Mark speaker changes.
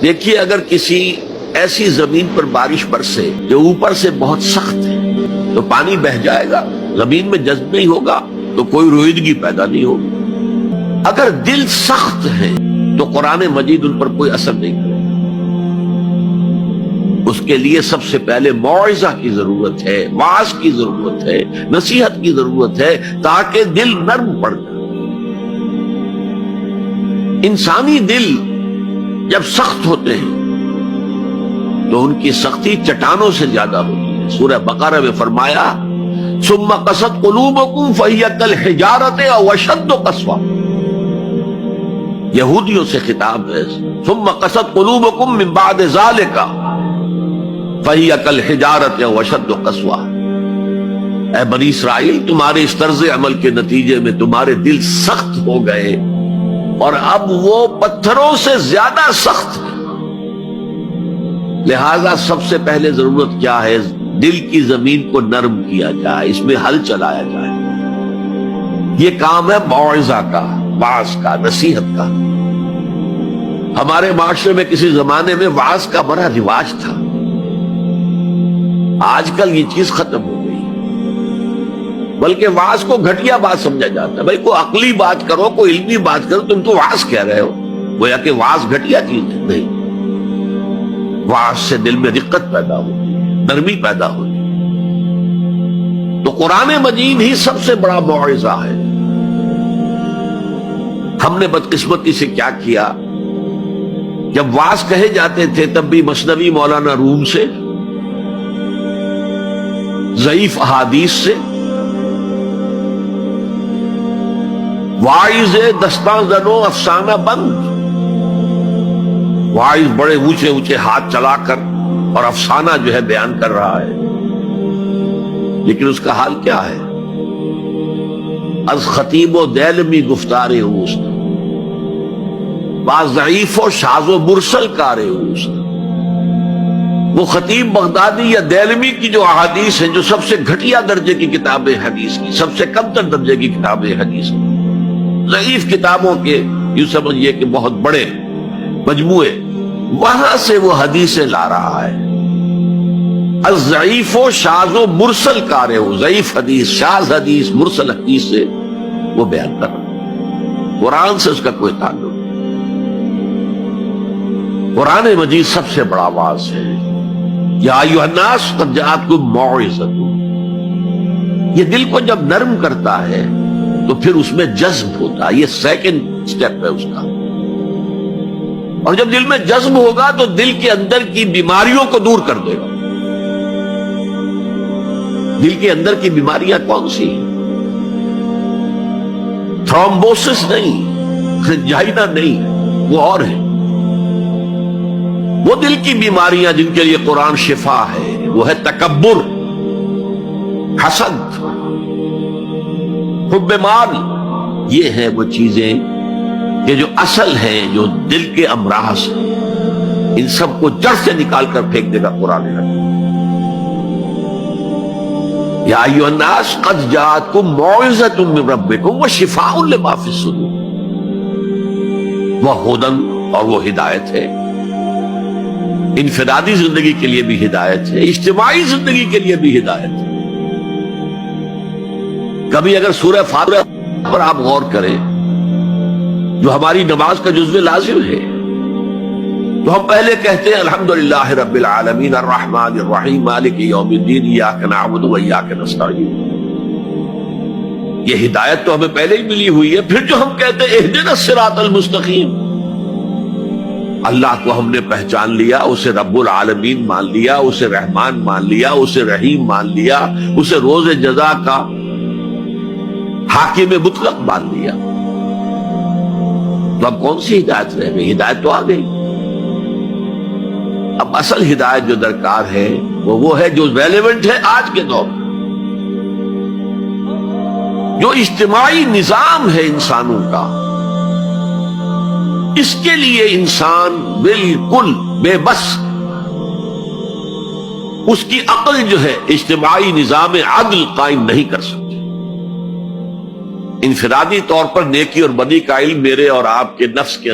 Speaker 1: دیکھیے اگر کسی ایسی زمین پر بارش برسے جو اوپر سے بہت سخت ہے تو پانی بہہ جائے گا، زمین میں جذب نہیں ہوگا تو کوئی رویدگی پیدا نہیں ہوگی۔ اگر دل سخت ہے تو قرآن مجید ان پر کوئی اثر نہیں کرے گا۔ اس کے لیے سب سے پہلے موعظہ کی ضرورت ہے، واعظ کی ضرورت ہے، نصیحت کی ضرورت ہے تاکہ دل نرم پڑ جائے۔ انسانی دل جب سخت ہوتے ہیں تو ان کی سختی چٹانوں سے زیادہ ہوتی ہے۔ سورہ بقرہ میں فرمایا ثم قست قلوبکم فہی کالحجارۃ او اشد قسوۃ، یہودیوں سے خطاب ہے۔ ثم قست قلوبکم من بعد ذلک فہی کالحجارۃ او اشد قسوۃ، اے بنی اسرائیل تمہارے اس طرز عمل کے نتیجے میں تمہارے دل سخت ہو گئے اور اب وہ پتھروں سے زیادہ سخت ہے۔ لہذا سب سے پہلے ضرورت کیا ہے؟ دل کی زمین کو نرم کیا جائے، اس میں ہل چلایا جائے۔ یہ کام ہے موعظہ کا، واعظ کا، نصیحت کا۔ ہمارے معاشرے میں کسی زمانے میں واعظ کا بڑا رواج تھا، آج کل یہ چیز ختم ہو گئی، بلکہ واعظ کو گھٹیا بات سمجھا جاتا ہے۔ بھائی کوئی عقلی بات کرو، کوئی علمی بات کرو، تم تو واعظ کہہ رہے ہو، گویا کہ واعظ گھٹیا چیز ہے۔ نہیں، واعظ سے دل میں رقت پیدا ہوتی ہے، نرمی پیدا ہوتی ہے۔ تو قرآن مجید ہی سب سے بڑا موعظہ ہے۔ ہم نے بدقسمتی سے کیا کیا، جب واعظ کہے جاتے تھے تب بھی مثنوی مولانا روم سے، ضعیف احادیث سے، واعظ دستاں زنو افسانہ بند، واعظ بڑے اونچے اونچے ہاتھ چلا کر اور افسانہ جو ہے بیان کر رہا ہے، لیکن اس کا حال کیا ہے؟ از خطیب و دیلمی گفتار اوست، با ضعیف و شاذ و مرسل کار اوست۔ وہ خطیب بغدادی یا دیلمی کی جو احادیث ہیں، جو سب سے گھٹیا درجے کی کتاب حدیث کی، سب سے کم تر درجے کی کتاب حدیث کی، ضعیف کتابوں کے یوں سمجھئے کہ بہت بڑے مجموعے، وہاں سے وہ حدیثیں لا رہا ہے۔ الضعیف و شاذ و مرسل کارے ہو، ضعیف حدیث، شاذ حدیث، مرسل حدیث سے وہ بیان کر رہا ہے۔ قرآن سے اس کا کوئی تعلق نہیں۔ قرآن مجید سب سے بڑا واعظ ہے۔ یا ایھا الناس قد جاءتکم موعظۃ، یہ دل کو جب نرم کرتا ہے تو پھر اس میں جذب ہوتا ہے، یہ سیکنڈ سٹیپ ہے اس کا۔ اور جب دل میں جذب ہوگا تو دل کے اندر کی بیماریوں کو دور کر دے گا۔ دل کے اندر کی بیماریاں کون سی ہیں؟ تھرومبوسس نہیں، انجائنا نہیں، وہ اور ہے۔ وہ دل کی بیماریاں جن کے لیے قرآن شفا ہے، وہ ہے تکبر، حسد، حب مال۔ یہ ہیں وہ چیزیں کہ جو اصل ہیں، جو دل کے امراض ہیں، ان سب کو جڑ سے نکال کر پھینک دے گا قرآن حکیم۔ یا ایھا الناس قد جاءتکم موعظۃ من ربکم وشفاء لما فی الصدور، وہ ہدی اور وہ ہدایت ہے، انفرادی زندگی کے لیے بھی ہدایت ہے، اجتماعی زندگی کے لیے بھی ہدایت ہے۔ کبھی اگر سورہ فاتحہ پر آپ غور کریں جو ہماری نماز کا جزو لازم ہے، تو ہم پہلے کہتے ہیں الحمدللہ رب العالمین الرحمن الرحیم مالک یوم الدین ایاک نعبد و ایاک نستعین۔ یہ ہدایت تو ہمیں پہلے ہی ملی ہوئی ہے۔ پھر جو ہم کہتے ہیں اہدنا الصراط المستقیم، اللہ کو ہم نے پہچان لیا، اسے رب العالمین مان لیا، اسے رحمان مان لیا، اسے رحیم مان لیا، اسے روز جزا کا حاکم مطلق مان لیا، تو اب کون سی ہدایت رہ گئی؟ ہدایت تو آ گئی۔ اب اصل ہدایت جو درکار ہے وہ ہے جو ریلیونٹ ہے آج کے دور میں، جو اجتماعی نظام ہے انسانوں کا، اس کے لیے انسان بالکل بے بس، اس کی عقل جو ہے اجتماعی نظام عدل قائم نہیں کر سکتی۔ انفرادی طور پر نیکی اور بدی کا علم میرے اور آپ کے نفس کے